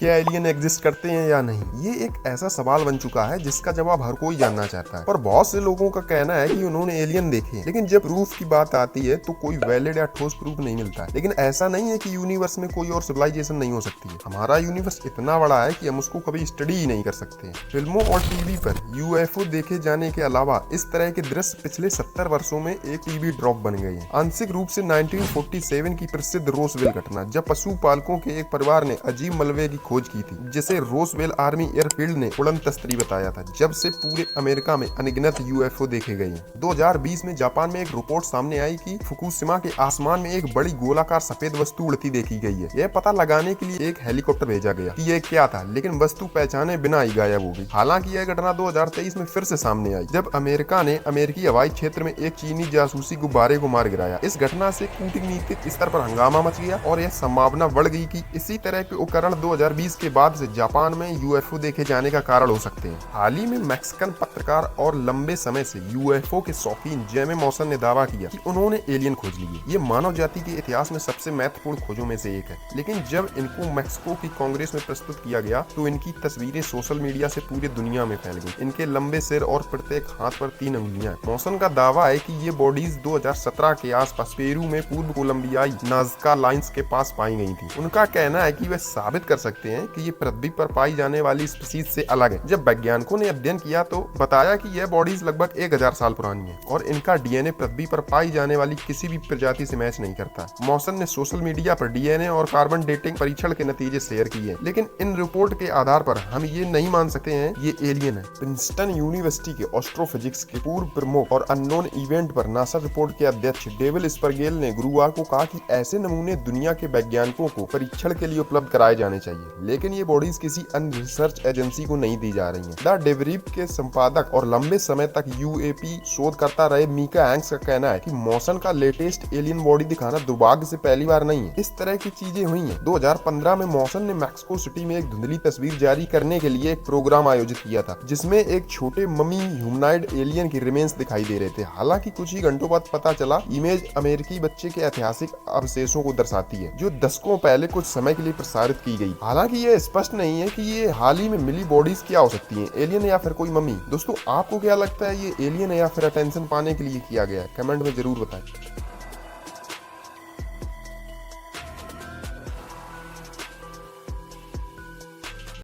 क्या alien exist करते हैं या नहीं, ये एक ऐसा सवाल बन चुका है जिसका जवाब हर कोई जानना चाहता है। पर बहुत से लोगों का कहना है कि उन्होंने एलियन देखे, लेकिन जब प्रूफ की बात आती है तो कोई वैलिड या ठोस प्रूफ नहीं मिलता है। लेकिन ऐसा नहीं है कि यूनिवर्स में कोई और सिविलाइजेशन नहीं हो सकती है। हमारा यूनिवर्स इतना बड़ा है कि हम उसको कभी स्टडी ही नहीं कर सकते। फिल्मों और टीवी पर यूएफओ देखे जाने के अलावा इस तरह के दृश्य पिछले 70 वर्षों में एक टीवी ड्रॉप बन गए हैं। आंशिक रूप से 1947 की प्रसिद्ध रोसवेल घटना, जब पशुपालकों के एक परिवार ने अजीब मलबे की खोज की थी, जिसे रोसवेल आर्मी एयरफील्ड ने उड़न तस्तरी बताया था। जब से पूरे अमेरिका में अनगिनत यूएफओ देखे गए हैं। 2020 में जापान में एक रिपोर्ट सामने आई कि फुकुशिमा के आसमान में एक बड़ी गोलाकार सफेद वस्तु उड़ती देखी गई है। यह पता लगाने के लिए एक हेलीकॉप्टर भेजा गया कि यह क्या था, लेकिन वस्तु पहचाने बिना ही गायब हो गई। हालांकि यह घटना 2023 में फिर से सामने आई, जब अमेरिका ने अमेरिकी हवाई क्षेत्र में एक चीनी जासूसी गुब्बारे को मार गिराया। इस घटना से कूटनीतिक स्तर पर हंगामा मच गया और यह संभावना बढ़ गई कि इसी तरह के उपकरण 2020 के बाद से जापान में यूएफओ देखे जाने का कारण हो सकते हैं। हाल ही में मैक्सिकन पत्रकार और लंबे समय से यूएफओ के शौकीन जेमे मौसन ने दावा किया कि उन्होंने एलियन खोज लिए। ये मानव जाति के इतिहास में सबसे महत्वपूर्ण खोजों में से एक है। लेकिन जब इनको मैक्सिको की कांग्रेस में प्रस्तुत किया गया तो इनकी तस्वीरें सोशल मीडिया से पूरी दुनिया में फैल गई। इनके लंबे सिर और प्रत्येक हाथ पर 3 अंगुलियां। मौसन का दावा है कि ये बॉडीज 2017 के आसपास पेरू में पूर्व कोलंबियाई नाजका लाइन्स के पास पाई गई थी। उनका कहना है कि वे साबित कर सकते हैं कि ये पृथ्वी पर पाई जाने वाली स्पीशीज से अलग है। जब वैज्ञानिकों ने अध्ययन किया तो बताया कि यह बॉडीज लगभग 1000 साल पुरानी है और इनका डीएनए पृथ्वी पर पाई जाने वाली किसी भी प्रजाति से मैच नहीं करता। मौसन ने सोशल मीडिया पर डीएनए और कार्बन डेटिंग परीक्षण के नतीजे शेयर किए, लेकिन इन रिपोर्ट के आधार पर हम ये नहीं मान सकते हैं ये एलियन है। प्रिंसटन यूनिवर्सिटी के एस्ट्रोफिजिक्स के पूर्व प्रमुख और अननोन इवेंट पर नासा रिपोर्ट के अध्यक्ष डेविल स्परगेल ने गुरुवार को कहा कि ऐसे नमूने दुनिया के वैज्ञानिकों को परीक्षण के लिए उपलब्ध कराए जाने चाहिए, लेकिन ये बॉडीज किसी अन्य रिसर्च एजेंसी को नहीं दी जा रही हैं। द डेब्रीफ के संपादक और लंबे समय तक यूएपी शोधकर्ता रहे मीका हैंक्स का कहना है कि मौसन का लेटेस्ट एलियन बॉडी दिखाना दुर्भाग्य से पहली बार नहीं है। इस तरह की चीजें हुई हैं। 2015 में मौसन ने मैक्सिको सिटी में एक धुंधली तस्वीर जारी करने के लिए एक प्रोग्राम आयोजित किया था, जिसमें एक छोटे ममी ह्यूमनॉइड एलियन की रिमेन्स दिखाई दे रहे थे। हालांकि कुछ ही घंटों बाद पता चला इमेज अमेरिकी बच्चे के ऐतिहासिक अवशेषों को दर्शाती है, जो दशकों पहले कुछ समय के लिए प्रसारित की गई। हालांकि यह स्पष्ट नहीं है कि ये हाल ही में मिली बॉडीज क्या हो सकती हैं, एलियन या फिर कोई मम्मी। दोस्तों, आपको क्या लगता है, ये एलियन है या फिर अटेंशन पाने के लिए किया गया है? कमेंट में जरूर बताएं।